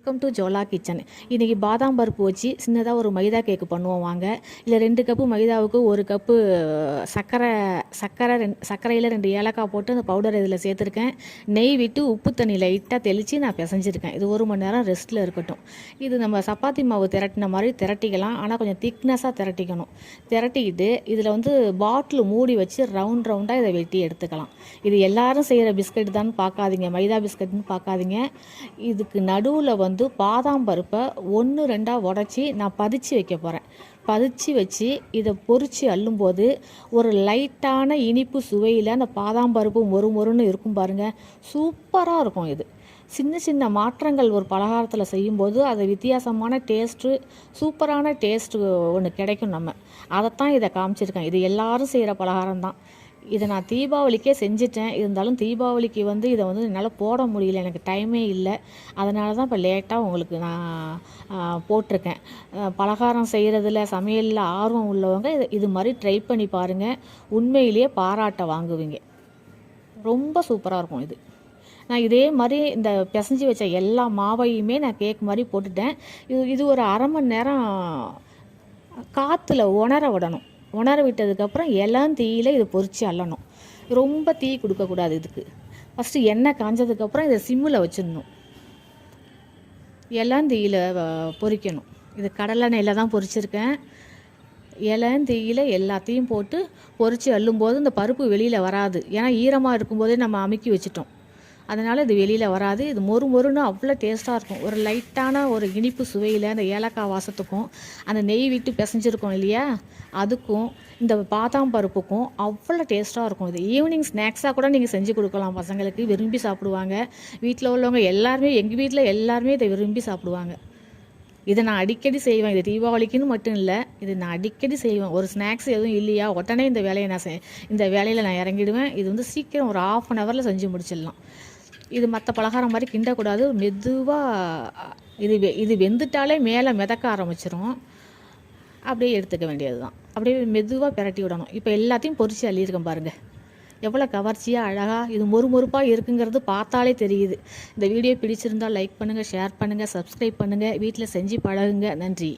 Welcome to ஜோலா kitchen. இன்றைக்கி பாதாம் பருப்பு வச்சு சின்னதாக ஒரு மைதா கேக்கு பண்ணுவோம் வாங்க. இல்லை 2 கப்பு மைதாவுக்கு 1 கப்பு சர்க்கரையில் 2 ஏலக்காய் போட்டு அந்த பவுடர் இதில் சேர்த்துருக்கேன். நெய் விட்டு உப்பு தண்ணி லைட்டாக தெளித்து நான் பிசைஞ்சிருக்கேன். இது 1 மணி நேரம் ரெஸ்ட்டில் இருக்கட்டும். இது நம்ம சப்பாத்தி மாவு திரட்டின மாதிரி திரட்டிக்கலாம், ஆனால் கொஞ்சம் திக்னஸாக திரட்டிக்கணும். திரட்டிக்கிட்டு இதில் பாட்டில் மூடி வச்சு ரவுண்டாக இதை வெட்டி எடுத்துக்கலாம். இது எல்லாரும் செய்கிற பிஸ்கட் தான் பார்க்காதீங்க, மைதா பிஸ்கட்னு பார்க்காதீங்க. இதுக்கு நடுவில் பாதாம் பருப்பை 1-2 உடச்சி நான் பதிச்சு வைக்க போகிறேன். பதிச்சு வச்சு இதை பொரித்து அள்ளும்போது ஒரு லைட்டான இனிப்பு சுவையில் அந்த பாதாம் பருப்பு மொறுன்னு இருக்கும் பாருங்கள், சூப்பராக இருக்கும். இது சின்ன மாற்றங்கள் ஒரு பலகாரத்தில் செய்யும்போது அது வித்தியாசமான டேஸ்ட்டு, சூப்பரான டேஸ்ட்டு ஒன்று கிடைக்கும். அதைத்தான் இதை காமிச்சிருக்கேன். இது எல்லாரும் செய்கிற பலகாரம் தான். இதை நான் தீபாவளிக்கே செஞ்சிட்டேன். இருந்தாலும் தீபாவளிக்கு இதை என்னால் போட முடியல, எனக்கு டைமே இல்லை. அதனால தான் இப்போ லேட்டாக உங்களுக்கு நான் போட்டிருக்கேன். பலகாரம் செய்கிறதுல சமையலில் ஆர்வம் உள்ளவங்க இது மாதிரி ட்ரை பண்ணி பாருங்கள். உண்மையிலேயே பாராட்ட வாங்குவீங்க. ரொம்ப சூப்பராக இருக்கும். நான் இதே மாதிரி இந்த பிசைஞ்சு வச்ச எல்லா மாவையுமே நான் கேக் மாதிரி போட்டுட்டேன். இது ஒரு அரை மணி நேரம் காற்றுல உணர விடணும். உணர விட்டதுக்கப்புறம் தீயில் இதை பொரித்து அள்ளணும். ரொம்ப தீ கொடுக்கக்கூடாது. இதுக்கு ஃபஸ்ட்டு எண்ணெய் காஞ்சதுக்கப்புறம் இதை சிம்மில் வச்சிடணும். தீயில் பொரிக்கணும். இது கடலெண்ணெயில் தான் பொரிச்சிருக்கேன். தீயில் எல்லாத்தையும் போட்டு பொரித்து அள்ளும்போது இந்த பருப்பு வெளியில் வராது. ஏன்னா ஈரமாக இருக்கும்போதே நம்ம அமுக்கி வச்சிட்டோம், அதனால் இது வெளியில் வராது. இது மொறுன்னு அவ்வளோ டேஸ்ட்டாக இருக்கும். ஒரு லைட்டான ஒரு இனிப்பு சுவையில் அந்த ஏலக்காய் வாசத்துக்கும் அந்த நெய் விட்டு பிசைஞ்சிருக்கோம் இல்லையா, அதுக்கும் இந்த பாதாம் பருப்புக்கும் அவ்வளோ டேஸ்ட்டாக இருக்கும். இது ஈவினிங் ஸ்நாக்ஸாக கூட நீங்கள் செஞ்சு கொடுக்கலாம். பசங்களுக்கு விரும்பி சாப்பிடுவாங்க. வீட்டில் உள்ளவங்க எல்லாருமே, எங்கள் வீட்டில் எல்லாருமே இதை விரும்பி சாப்பிடுவாங்க. இதை நான் அடிக்கடி செய்வேன். இது தீபாவளிக்குன்னு மட்டும் இல்லை, இது நான் அடிக்கடி செய்வேன். ஒரு ஸ்நாக்ஸ் எதுவும் இல்லையா, உடனே இந்த வேலையில் நான் இறங்கிடுவேன். இது சீக்கிரம் ஒரு 1/2 ஹவரில் செஞ்சு முடிச்சிடலாம். இது மற்ற பலகாரம் மாதிரி கிண்டக்கூடாது. மெதுவாக இது வெந்துட்டாலே மேலே மிதக்க ஆரம்பிச்சிரும். அப்படியே எடுத்துக்க வேண்டியது தான். அப்படியே மெதுவாக பிரட்டி விடணும். இப்போ எல்லாத்தையும் பொரித்து அள்ளியிருக்கேன் பாருங்கள், எவ்வளோ கவர்ச்சியாக அழகாக இது மொறுப்பாக இருக்குங்கிறது பார்த்தாலே தெரியுது. இந்த வீடியோ பிடிச்சிருந்தால் லைக் பண்ணுங்கள், ஷேர் பண்ணுங்கள், சப்ஸ்கிரைப் பண்ணுங்கள், வீட்டில் செஞ்சு பழகுங்க. நன்றி.